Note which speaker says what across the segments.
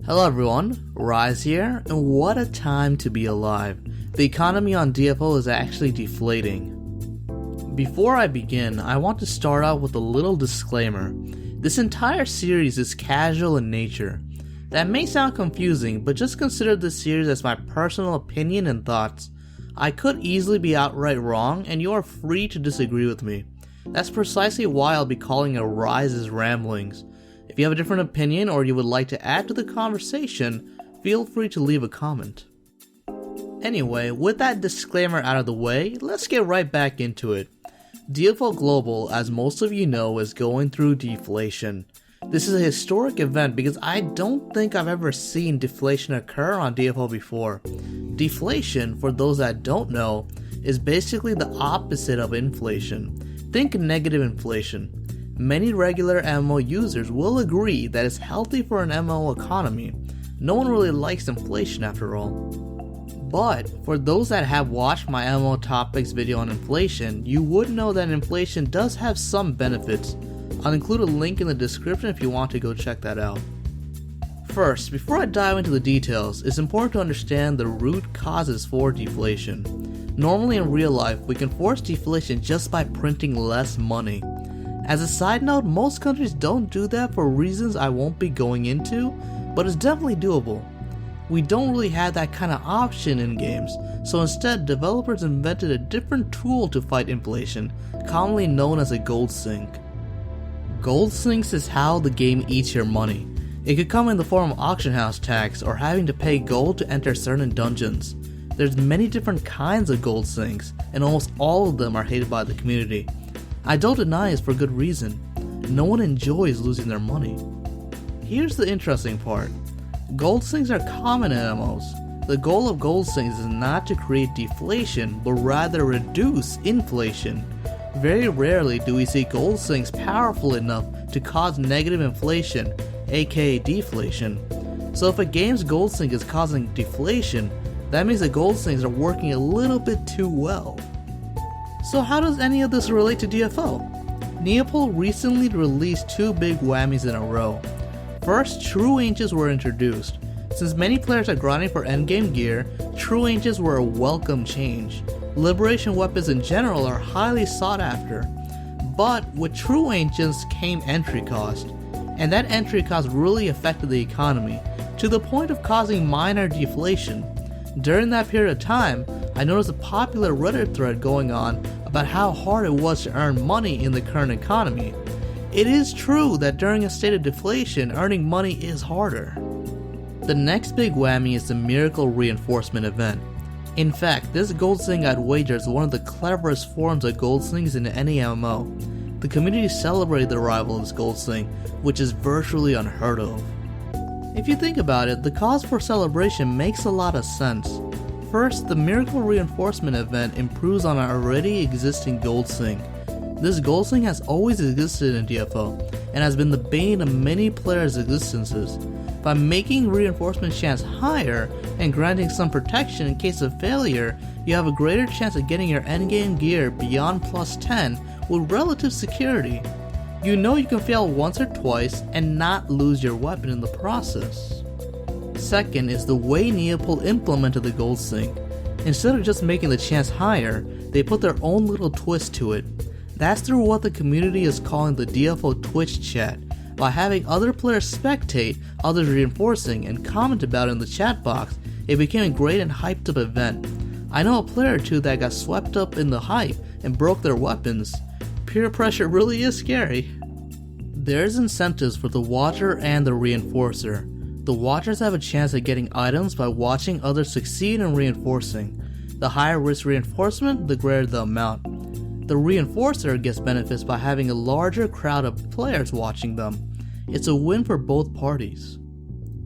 Speaker 1: Hello everyone, Rise here, and what a time to be alive. The economy on DFO is actually deflating. Before I begin, I want to start out with a little disclaimer. This entire series is casual in nature. That may sound confusing, but just consider this series as my personal opinion and thoughts. I could easily be outright wrong, and you are free to disagree with me. That's precisely why I'll be calling it Rise's Ramblings. If you have a different opinion or you would like to add to the conversation, feel free to leave a comment. Anyway, with that disclaimer out of the way, let's get right back into it. DFO Global, as most of you know, is going through deflation. This is a historic event because I don't think I've ever seen deflation occur on DFO before. Deflation, for those that don't know, is basically the opposite of inflation. Think negative inflation. Many regular MMO users will agree that it's healthy for an MMO economy. No one really likes inflation after all. But for those that have watched my MMO topics video on inflation, you would know that inflation does have some benefits. I'll include a link in the description if you want to go check that out. First, before I dive into the details, it's important to understand the root causes for deflation. Normally in real life, we can force deflation just by printing less money. As a side note, most countries don't do that for reasons I won't be going into, but it's definitely doable. We don't really have that kind of option in games, so instead developers invented a different tool to fight inflation, commonly known as a gold sink. Gold sinks is how the game eats your money. It could come in the form of auction house tax or having to pay gold to enter certain dungeons. There's many different kinds of gold sinks, and almost all of them are hated by the community. I don't deny it's for good reason. No one enjoys losing their money. Here's the interesting part. Gold sinks are common in MMOs. The goal of gold sinks is not to create deflation, but rather reduce inflation. Very rarely do we see gold sinks powerful enough to cause negative inflation, aka deflation. So if a game's gold sink is causing deflation, that means the gold sinks are working a little bit too well. So how does any of this relate to DFO? Neopol recently released two big whammies in a row. First, True Ancients were introduced. Since many players are grinding for endgame gear, True Ancients were a welcome change. Liberation weapons in general are highly sought after. But with True Ancients came entry cost, and that entry cost really affected the economy, to the point of causing minor deflation. During that period of time, I noticed a popular Reddit thread going on about how hard it was to earn money in the current economy. It is true that during a state of deflation, earning money is harder. The next big whammy is the Miracle Reinforcement event. In fact, this gold sink I'd wager is one of the cleverest forms of gold sinks in any MMO. The community celebrated the arrival of this gold sink, which is virtually unheard of. If you think about it, the cause for celebration makes a lot of sense. First, the Miracle Reinforcement event improves on our already existing gold sink. This gold sink has always existed in DFO, and has been the bane of many players' existences. By making reinforcement chance higher, and granting some protection in case of failure, you have a greater chance of getting your endgame gear beyond plus 10 with relative security. You know you can fail once or twice and not lose your weapon in the process. Second is the way Neopol implemented the gold sink. Instead of just making the chance higher, they put their own little twist to it. That's through what the community is calling the DFO Twitch chat. By having other players spectate, others reinforcing, and comment about it in the chat box, it became a great and hyped up event. I know a player or two that got swept up in the hype and broke their weapons. Peer pressure really is scary. There's incentives for the Watcher and the Reinforcer. The Watchers have a chance at getting items by watching others succeed in reinforcing. The higher risk reinforcement, the greater the amount. The Reinforcer gets benefits by having a larger crowd of players watching them. It's a win for both parties.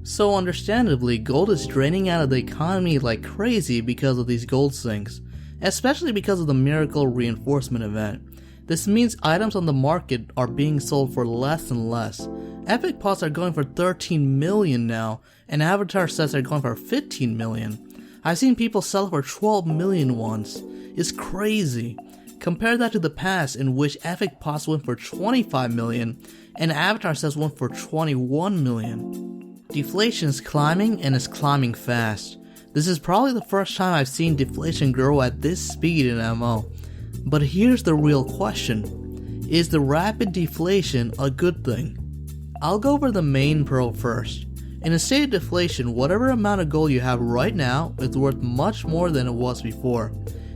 Speaker 1: So understandably, gold is draining out of the economy like crazy because of these gold sinks, especially because of the Miracle Reinforcement event. This means items on the market are being sold for less and less. Epic pots are going for 13 million now, and avatar sets are going for 15 million. I've seen people sell for 12 million once. It's crazy. Compare that to the past in which epic pots went for 25 million and avatar sets went for 21 million. Deflation is climbing and is climbing fast. This is probably the first time I've seen deflation grow at this speed in MMO. But here's the real question. Is the rapid deflation a good thing? I'll go over the main pro first. In a state of deflation, whatever amount of gold you have right now is worth much more than it was before.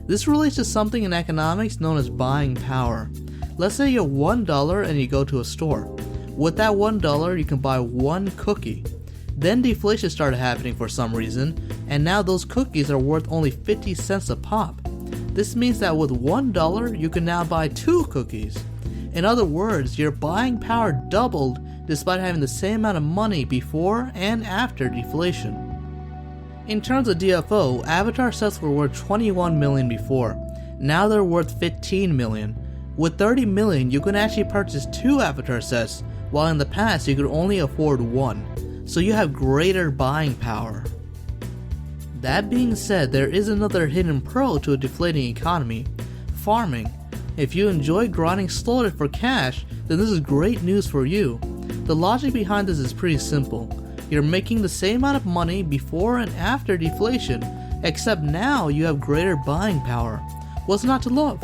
Speaker 1: This relates to something in economics known as buying power. Let's say you have $1 and you go to a store. With that $1 you can buy one cookie. Then deflation started happening for some reason, and now those cookies are worth only 50 cents a pop. This means that with $1 you can now buy 2 cookies. In other words, your buying power doubled despite having the same amount of money before and after deflation. In terms of DFO, avatar sets were worth 21 million before. Now they're worth 15 million. With 30 million you can actually purchase 2 avatar sets, while in the past you could only afford 1. So you have greater buying power. That being said, there is another hidden pro to a deflating economy: farming. If you enjoy grinding slowly for cash, then this is great news for you. The logic behind this is pretty simple. You're making the same amount of money before and after deflation, except now you have greater buying power. What's not to love?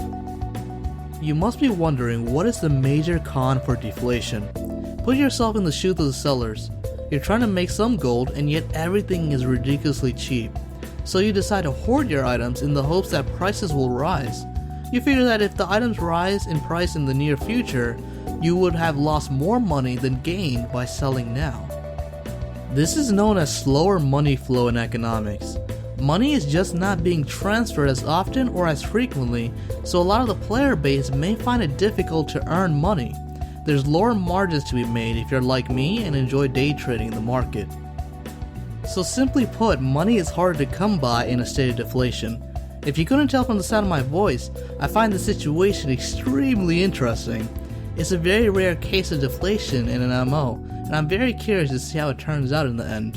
Speaker 1: You must be wondering, what is the major con for deflation? Put yourself in the shoes of the sellers. You're trying to make some gold and yet everything is ridiculously cheap. So you decide to hoard your items in the hopes that prices will rise. You figure that if the items rise in price in the near future, you would have lost more money than gained by selling now. This is known as slower money flow in economics. Money is just not being transferred as often or as frequently, so a lot of the player base may find it difficult to earn money. There's lower margins to be made if you're like me and enjoy day trading in the market. So simply put, money is harder to come by in a state of deflation. If you couldn't tell from the sound of my voice, I find the situation extremely interesting. It's a very rare case of deflation in an MMO, and I'm very curious to see how it turns out in the end.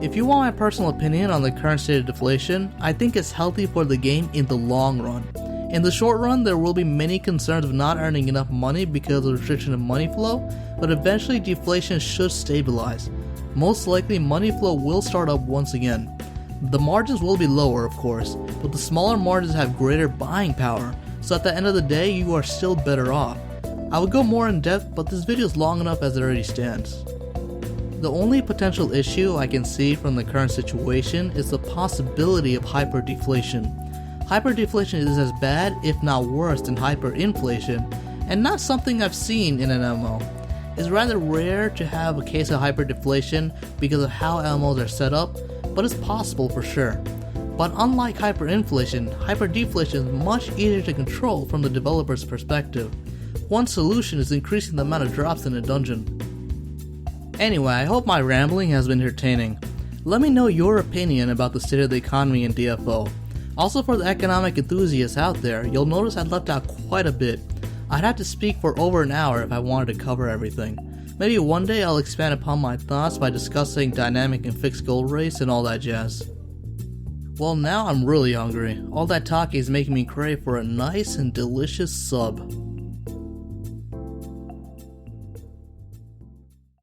Speaker 1: If you want my personal opinion on the current state of deflation, I think it's healthy for the game in the long run. In the short run, there will be many concerns of not earning enough money because of restriction of money flow, but eventually deflation should stabilize. Most likely money flow will start up once again. The margins will be lower, of course, but the smaller margins have greater buying power, so at the end of the day you are still better off. I would go more in depth, but this video is long enough as it already stands. The only potential issue I can see from the current situation is the possibility of hyperdeflation. Hyperdeflation is as bad, if not worse, than hyperinflation, and not something I've seen in an MMO. It's rather rare to have a case of hyperdeflation because of how MMOs are set up, but it's possible for sure. But unlike hyperinflation, hyperdeflation is much easier to control from the developer's perspective. One solution is increasing the amount of drops in a dungeon. Anyway, I hope my rambling has been entertaining. Let me know your opinion about the state of the economy in DFO. Also, for the economic enthusiasts out there, you'll notice I left out quite a bit. I'd have to speak for over an hour if I wanted to cover everything. Maybe one day I'll expand upon my thoughts by discussing dynamic and fixed gold rates and all that jazz. Well, now I'm really hungry. All that talking is making me crave for a nice and delicious sub.